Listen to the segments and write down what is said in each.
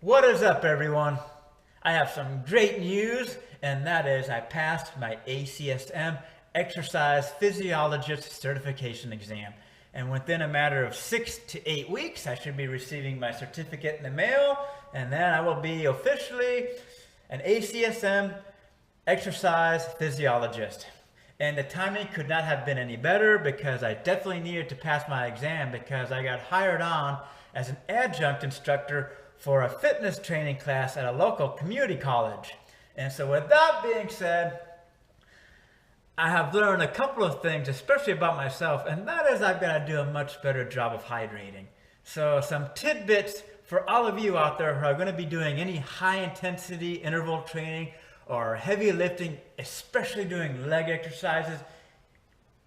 What is up, everyone? I have some great news, and that is I passed my ACSM Exercise Physiologist Certification exam. And within a matter of 6 to 8 weeks, I should be receiving my certificate in the mail, and then I will be officially an ACSM Exercise Physiologist. And the timing could not have been any better because I definitely needed to pass my exam because I got hired on as an adjunct instructor for a fitness training class at a local community college. And so with that being said, I have learned a couple of things, especially about myself, and that is I've got to do a much better job of hydrating. So some tidbits for all of you out there who are going to be doing any high intensity interval training or heavy lifting, especially doing leg exercises.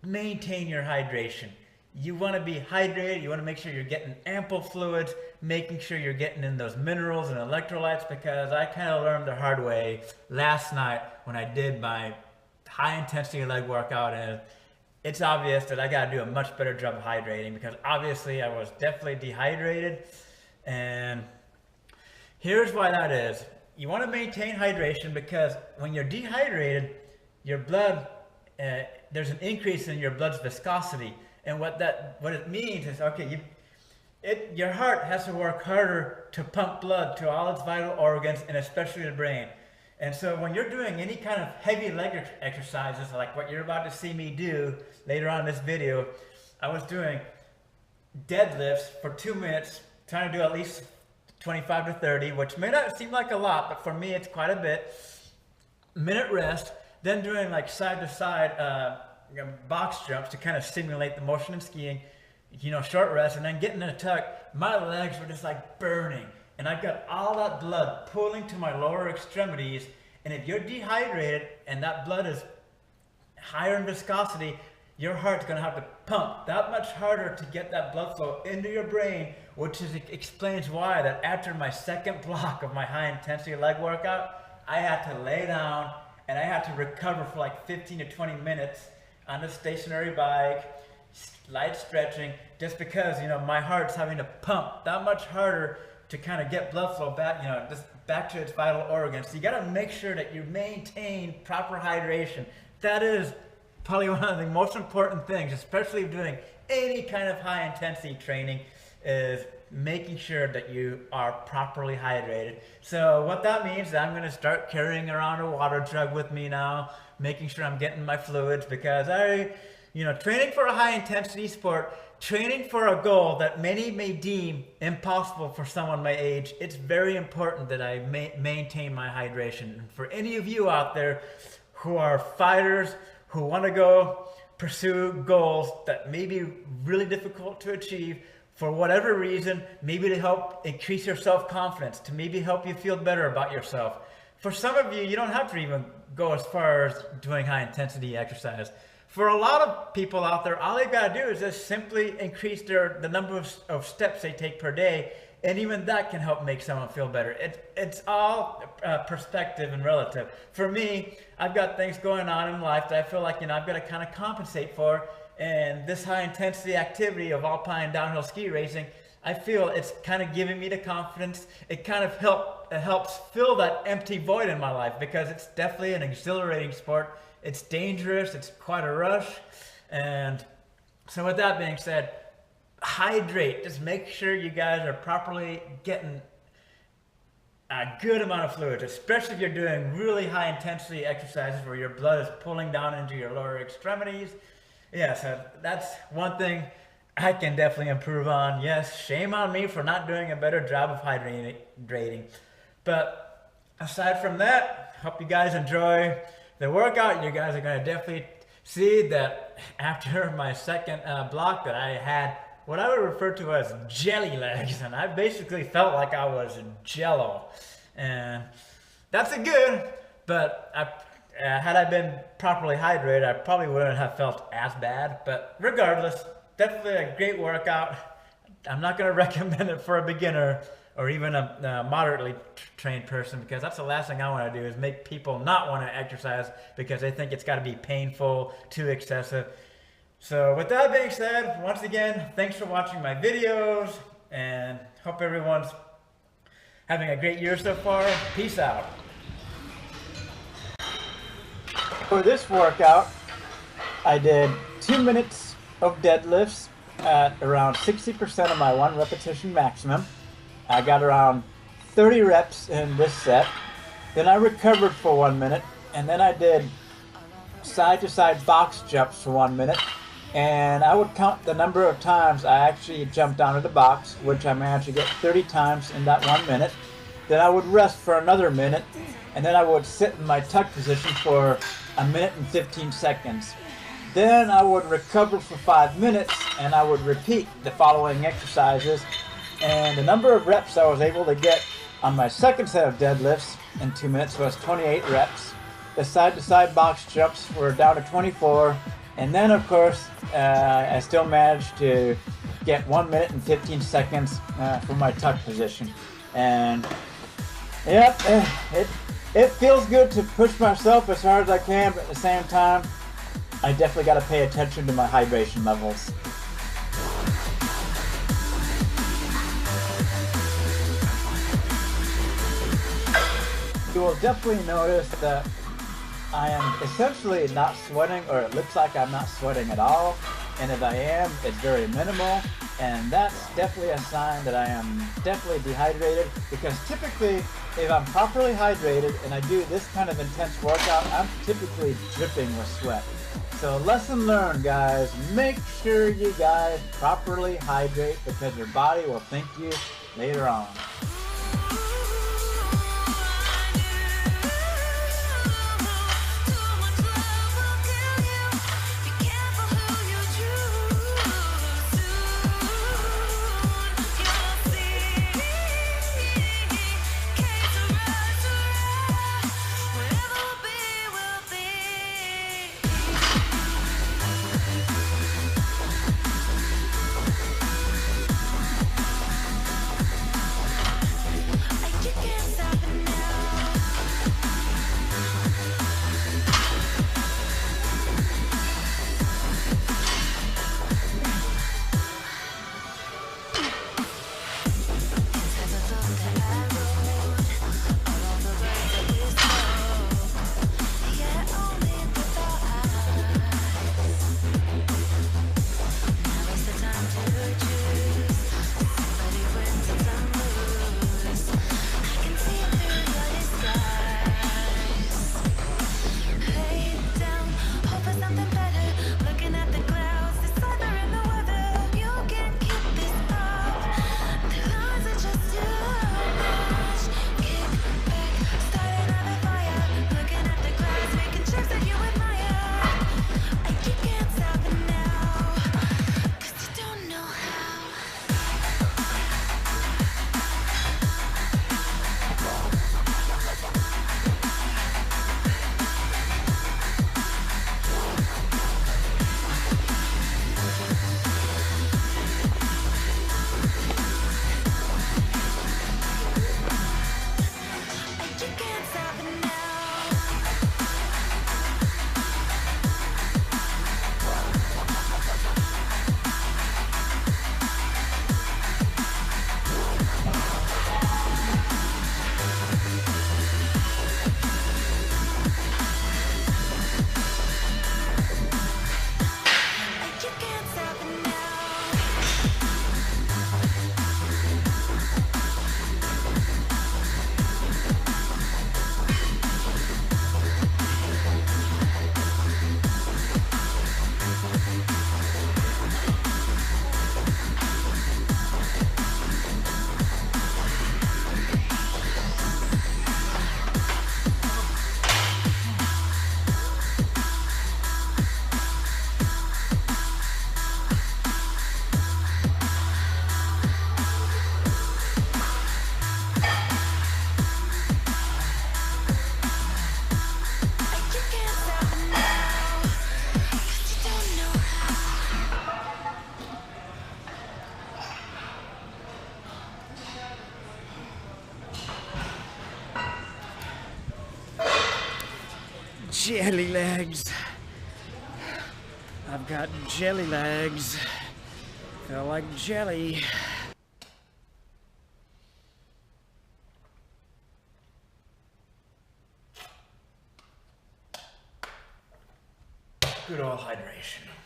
Maintain your hydration. You want to be hydrated, you want to make sure you're getting ample fluids, making sure you're getting in those minerals and electrolytes, because I kind of learned the hard way last night when I did my high intensity leg workout, and it's obvious that I got to do a much better job of hydrating because obviously I was definitely dehydrated. And here's why that is. You want to maintain hydration because when you're dehydrated, your blood, there's an increase in your blood's viscosity. And what it means is, okay, your heart has to work harder to pump blood to all its vital organs and especially the brain. And so when you're doing any kind of heavy leg exercises, like what you're about to see me do later on in this video, I was doing deadlifts for 2 minutes, trying to do at least 25 to 30, which may not seem like a lot, but for me it's quite a bit. Minute rest, then doing like side to side box jumps to kind of simulate the motion in skiing, short rest, and then getting in a tuck. My legs were just like burning, and I've got all that blood pooling to my lower extremities. And if you're dehydrated and that blood is higher in viscosity, your heart's going to have to pump that much harder to get that blood flow into your brain, which explains why that after my second block of my high intensity leg workout, I had to lay down and I had to recover for like 15 to 20 minutes on a stationary bike, light stretching, just because, my heart's having to pump that much harder to kind of get blood flow back, just back to its vital organs. So you got to make sure that you maintain proper hydration. That is probably one of the most important things, especially doing any kind of high intensity training, is making sure that you are properly hydrated. So what that means is I'm going to start carrying around a water jug with me now, making sure I'm getting my fluids, because training for a high intensity sport, training for a goal that many may deem impossible for someone my age, it's very important that I maintain my hydration. And for any of you out there who are fighters, who want to go pursue goals that may be really difficult to achieve for whatever reason, maybe to help increase your self-confidence, to maybe help you feel better about yourself. For some of you, you don't have to even go as far as doing high intensity exercise. For a lot of people out there, all they've got to do is just simply increase the number of steps they take per day, and even that can help make someone feel better. It's all perspective and relative. For me, I've got things going on in life that I feel like I've got to kind of compensate for, and this high intensity activity of alpine downhill ski racing, I feel it's kind of giving me the confidence. It kind of helps fill that empty void in my life, because it's definitely an exhilarating sport. It's dangerous, it's quite a rush. And so with that being said, hydrate. Just make sure you guys are properly getting a good amount of fluids, especially if you're doing really high intensity exercises where your blood is pulling down into your lower extremities. Yeah, so that's one thing I can definitely improve on. Yes, shame on me for not doing a better job of hydrating. But aside from that, hope you guys enjoy the workout. You guys are going to definitely see that after my second block that I had what I would refer to as jelly legs, and I basically felt like I was jello. And that's a good, but had I been properly hydrated, I probably wouldn't have felt as bad. But regardless, definitely a great workout. I'm not going to recommend it for a beginner or even a moderately trained person, because that's the last thing I want to do, is make people not want to exercise because they think it's got to be painful, too excessive. So with that being said, once again, thanks for watching my videos, and hope everyone's Having a great year so far. Peace out. For this workout, I did 2 minutes of deadlifts at around 60% of my 1 repetition maximum. I got around 30 reps in this set. Then I recovered for 1 minute, and then I did side-to-side box jumps for 1 minute. And I would count the number of times I actually jumped onto the box, which I managed to get 30 times in that 1 minute. Then I would rest for another minute, and then I would sit in my tuck position for 1 minute and 15 seconds. Then I would recover for 5 minutes, and I would repeat the following exercises. And the number of reps I was able to get on my second set of deadlifts in 2 minutes was 28 reps. The side-to-side box jumps were down to 24. And then, of course, I still managed to get 1 minute and 15 seconds from my tuck position. And yep, it feels good to push myself as hard as I can, but at the same time, I definitely got to pay attention to my hydration levels. You will definitely notice that I am essentially not sweating, or it looks like I'm not sweating at all. And if I am, it's very minimal. And that's definitely a sign that I am definitely dehydrated, because typically if I'm properly hydrated and I do this kind of intense workout, I'm typically dripping with sweat. So lesson learned, guys, make sure you guys properly hydrate, because your body will thank you later on. Jelly legs. I've got jelly legs. Feel like jelly. good old hydration.